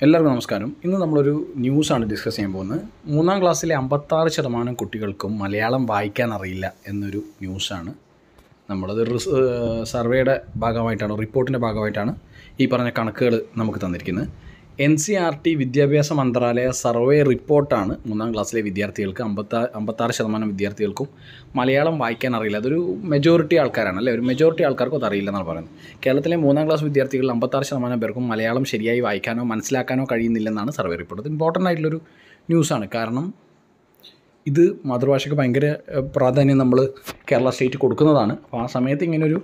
എല്ലാവർക്കും നമസ്കാരം. ഇന്ന് നമ്മളൊരു ന്യൂസാണ് ഡിസ്കസ് ചെയ്യാൻ പോകുന്നത്. 3ാം ക്ലാസ്സിലെ 56% കുട്ടികൾക്കും മലയാളം വായിക്കാൻ അറിയില്ല എന്നൊരു ന്യൂസാണ്. നമ്മളതൊരു സർവേയുടെ ഭാഗമായിട്ടാണ്, റിപ്പോർട്ടിൻ്റെ ഭാഗമായിട്ടാണ് ഈ പറഞ്ഞ കണക്കുകൾ നമുക്ക് തന്നിരിക്കുന്നത്. NCERT വിദ്യാഭ്യാസ മന്ത്രാലയ സർവേ റിപ്പോർട്ടാണ് 3ാം ക്ലാസ്സിലെ വിദ്യാർത്ഥികൾക്ക് 56% വിദ്യാർത്ഥികൾക്കും മലയാളം വായിക്കാൻ അറിയില്ല. അതൊരു മെജോറിറ്റി ആൾക്കാരാണ് അല്ലേ, ഒരു മെജോറിറ്റി ആൾക്കാർക്കും അത് അറിയില്ല എന്നാണ് പറയുന്നത്. കേരളത്തിലെ 3ാം ക്ലാസ് വിദ്യാർത്ഥികളിൽ 56% പേർക്കും മലയാളം ശരിയായി വായിക്കാനോ മനസ്സിലാക്കാനോ കഴിയുന്നില്ലെന്നാണ് സർവേ റിപ്പോർട്ട്. ഇത് ഇമ്പോർട്ടൻ്റ് ആയിട്ടുള്ളൊരു ന്യൂസാണ്. കാരണം ഇത് മാതൃഭാഷയ്ക്ക് ഭയങ്കര പ്രാധാന്യം നമ്മൾ കേരള സ്റ്റേറ്റ് കൊടുക്കുന്നതാണ്. അപ്പോൾ ആ സമയത്ത് ഇങ്ങനൊരു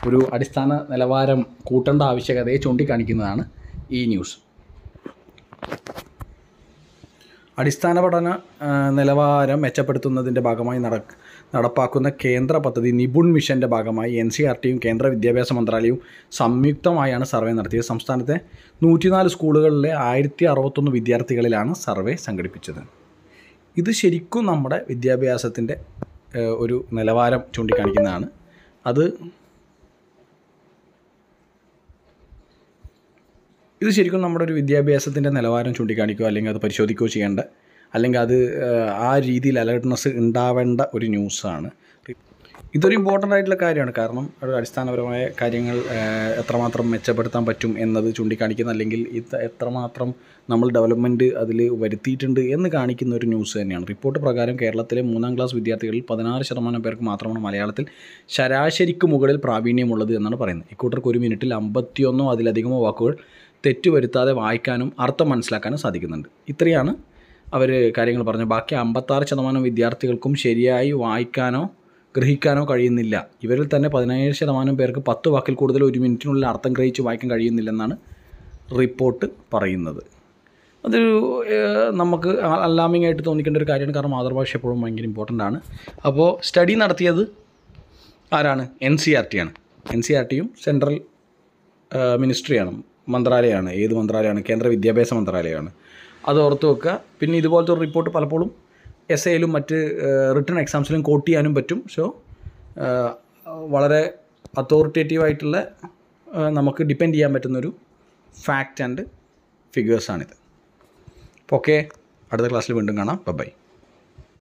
ഒരു അടിസ്ഥാന നിലവാരം കൂട്ടേണ്ട ആവശ്യകതയെ ചൂണ്ടിക്കാണിക്കുന്നതാണ് ഈ ന്യൂസ്. അടിസ്ഥാന പഠന നിലവാരം മെച്ചപ്പെടുത്തുന്നതിൻ്റെ ഭാഗമായി നടപ്പാക്കുന്ന കേന്ദ്ര പദ്ധതി നിപുൺ മിഷൻ്റെ ഭാഗമായി NCERTയും കേന്ദ്ര വിദ്യാഭ്യാസ മന്ത്രാലയവും സംയുക്തമായാണ് സർവേ നടത്തിയത്. സംസ്ഥാനത്തെ 104 സ്കൂളുകളിലെ 1061 വിദ്യാർത്ഥികളിലാണ് സർവേ സംഘടിപ്പിച്ചത്. ഇത് ശരിക്കും നമ്മുടെ വിദ്യാഭ്യാസത്തിൻ്റെ ഒരു നിലവാരം ചൂണ്ടിക്കാണിക്കുന്നതാണ്. ഇത് ശരിക്കും നമ്മുടെ ഒരു വിദ്യാഭ്യാസത്തിൻ്റെ നിലവാരം ചൂണ്ടിക്കാണിക്കുകയോ അല്ലെങ്കിൽ അത് പരിശോധിക്കുകയോ ചെയ്യേണ്ട, അല്ലെങ്കിൽ അത് ആ രീതിയിൽ അലേർട്ട്നെസ് ഉണ്ടാവേണ്ട ഒരു ന്യൂസാണ്. ഇതൊരു ഇമ്പോർട്ടൻ്റ് ആയിട്ടുള്ള കാര്യമാണ്. കാരണം ഒരു അടിസ്ഥാനപരമായ കാര്യങ്ങൾ എത്രമാത്രം മെച്ചപ്പെടുത്താൻ പറ്റും എന്നത് ചൂണ്ടിക്കാണിക്കുന്ന, അല്ലെങ്കിൽ എത്രമാത്രം നമ്മൾ ഡെവലപ്മെൻറ്റ് അതിൽ വരുത്തിയിട്ടുണ്ട് എന്ന് കാണിക്കുന്ന ഒരു ന്യൂസ് തന്നെയാണ്. റിപ്പോർട്ട് പ്രകാരം കേരളത്തിലെ 3ാം ക്ലാസ് വിദ്യാർത്ഥികളിൽ 16% പേർക്ക് മാത്രമാണ് മലയാളത്തിൽ ശരാശരിക്ക് മുകളിൽ പ്രാവീണ്യമുള്ളത് എന്നാണ് പറയുന്നത്. ഇക്കൂട്ടർക്ക് ഒരു മിനിറ്റിൽ 51 അതിലധികമോ വാക്കുകൾ തെറ്റുവരുത്താതെ വായിക്കാനും അർത്ഥം മനസ്സിലാക്കാനും സാധിക്കുന്നുണ്ട്. ഇത്രയാണ് അവർ കാര്യങ്ങൾ പറഞ്ഞത്. ബാക്കി 56% വിദ്യാർത്ഥികൾക്കും ശരിയായി വായിക്കാനോ ഗ്രഹിക്കാനോ കഴിയുന്നില്ല. ഇവരിൽ തന്നെ 17% പേർക്ക് 10 വാക്കിൽ കൂടുതൽ ഒരു മിനിറ്റിനുള്ളിൽ അർത്ഥം ഗ്രഹിച്ച് വായിക്കാൻ കഴിയുന്നില്ലെന്നാണ് റിപ്പോർട്ട് പറയുന്നത്. അതൊരു നമുക്ക് അലാമിംഗ് ആയിട്ട് തോന്നിക്കേണ്ട ഒരു കാര്യമാണ്. കാരണം മാതൃഭാഷ എപ്പോഴും ഭയങ്കര ഇമ്പോർട്ടൻ്റ് ആണ്. അപ്പോൾ സ്റ്റഡി നടത്തിയത് ആരാണ്? NCERTയാണ്. NCERTയും സെൻട്രൽ മിനിസ്ട്രിയാണ്, മന്ത്രാലയമാണ്. ഏത് മന്ത്രാലയമാണ്? കേന്ദ്ര വിദ്യാഭ്യാസ മന്ത്രാലയമാണ്. അത് ഓർത്ത് വെക്കുക. പിന്നെ ഇതുപോലത്തെ ഒരു റിപ്പോർട്ട് പലപ്പോഴും എസ്സേയിലും മറ്റ് റിട്ടൺ എക്സാംസിലും കോട്ട് ചെയ്യാനും പറ്റും. സോ വളരെ അതോറിറ്റേറ്റീവായിട്ടുള്ള നമുക്ക് ഡിപ്പെൻഡ് ചെയ്യാൻ പറ്റുന്നൊരു ഫാക്റ്റ് ആൻഡ് ഫിഗേഴ്സാണിത്. അപ്പോൾ ഓക്കെ, അടുത്ത ക്ലാസ്സിൽ വീണ്ടും കാണാം. ബൈ.